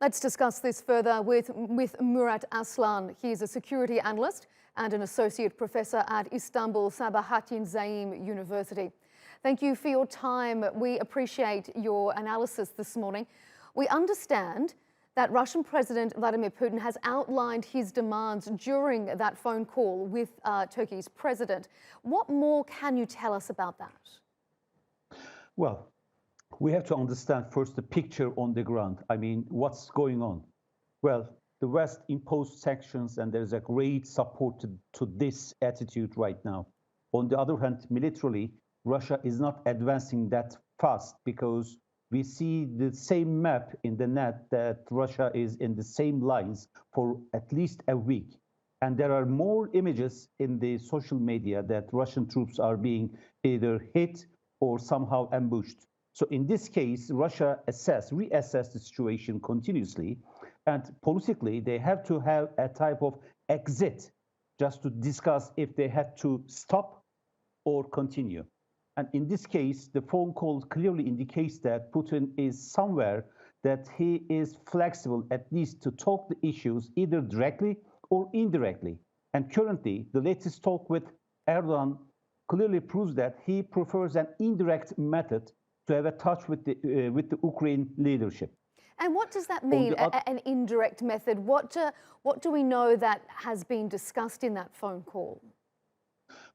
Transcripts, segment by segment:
Let's discuss this further with Murat Aslan. He is a security analyst and an associate professor at Istanbul Sabahattin Zaim University. Thank you for your time. We appreciate your analysis this morning. We understand that Russian President Vladimir Putin has outlined his demands during that phone call with Turkey's president. What more can you tell us about that? Well, we have to understand first the picture on the ground. I mean, what's going on? Well, the West imposed sanctions and there's a great support to this attitude right now. On the other hand, militarily, Russia is not advancing that fast because we see the same map in the net that Russia is in the same lines for at least a week. And there are more images in the social media that Russian troops are being either hit or somehow ambushed. So in this case, Russia reassess the situation continuously. And politically, they have to have a type of exit just to discuss if they had to stop or continue. And in this case, the phone call clearly indicates that Putin is somewhere that he is flexible, at least to talk the issues either directly or indirectly. And currently, the latest talk with Erdogan clearly proves that he prefers an indirect method to have a touch with the Ukraine leadership. And what does that mean, an indirect method? What do we know that has been discussed in that phone call?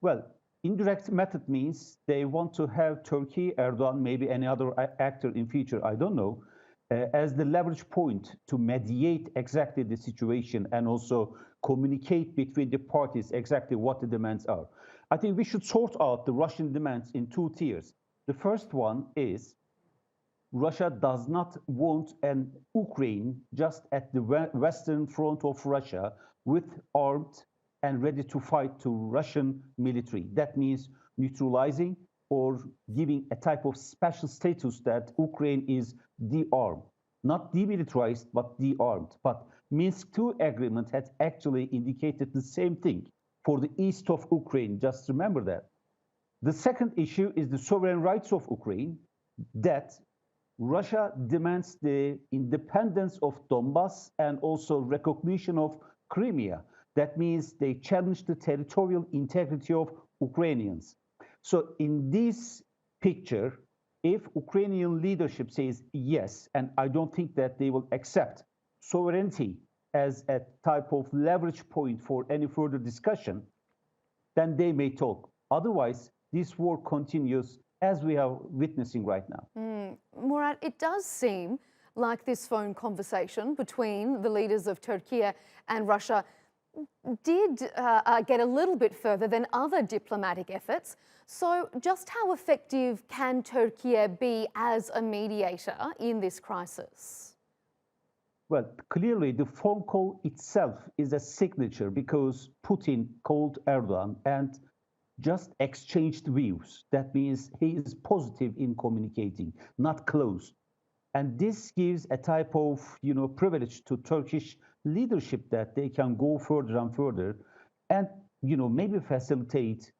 Well, indirect method means they want to have Turkey, Erdogan, maybe any other actor in future, I don't know, as the leverage point to mediate exactly the situation and also communicate between the parties exactly what the demands are. I think we should sort out the Russian demands in two tiers. The first one is Russia does not want an Ukraine just at the western front of Russia with armed and ready to fight to Russian military. That means neutralizing or giving a type of special status that Ukraine is de-armed. Not demilitarized, but de-armed. But Minsk II agreement had actually indicated the same thing for the east of Ukraine. Just remember that. The second issue is the sovereign rights of Ukraine, that Russia demands the independence of Donbass and also recognition of Crimea. That means they challenge the territorial integrity of Ukrainians. So in this picture, if Ukrainian leadership says yes, and I don't think that they will accept sovereignty as a type of leverage point for any further discussion, then they may talk. Otherwise, this war continues as we are witnessing right now. Murat, it does seem like this phone conversation between the leaders of Turkey and Russia did get a little bit further than other diplomatic efforts. So just how effective can Turkey be as a mediator in this crisis? Well, clearly the phone call itself is a signature because Putin called Erdogan and just exchanged views. That means he is positive in communicating, not closed. And this gives a type of, privilege to Turkish leadership that they can go further and further and, maybe facilitate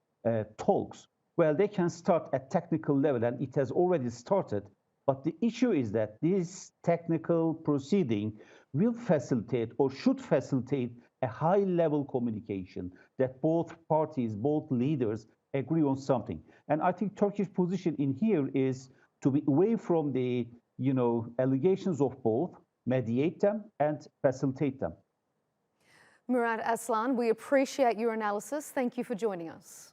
talks. Well, they can start at technical level and it has already started. But the issue is that this technical proceeding will facilitate or should facilitate a high-level communication that both parties, both leaders agree on something. And I think Turkish position in here is to be away from the, allegations of both, mediate them and facilitate them. Murat Aslan, we appreciate your analysis. Thank you for joining us.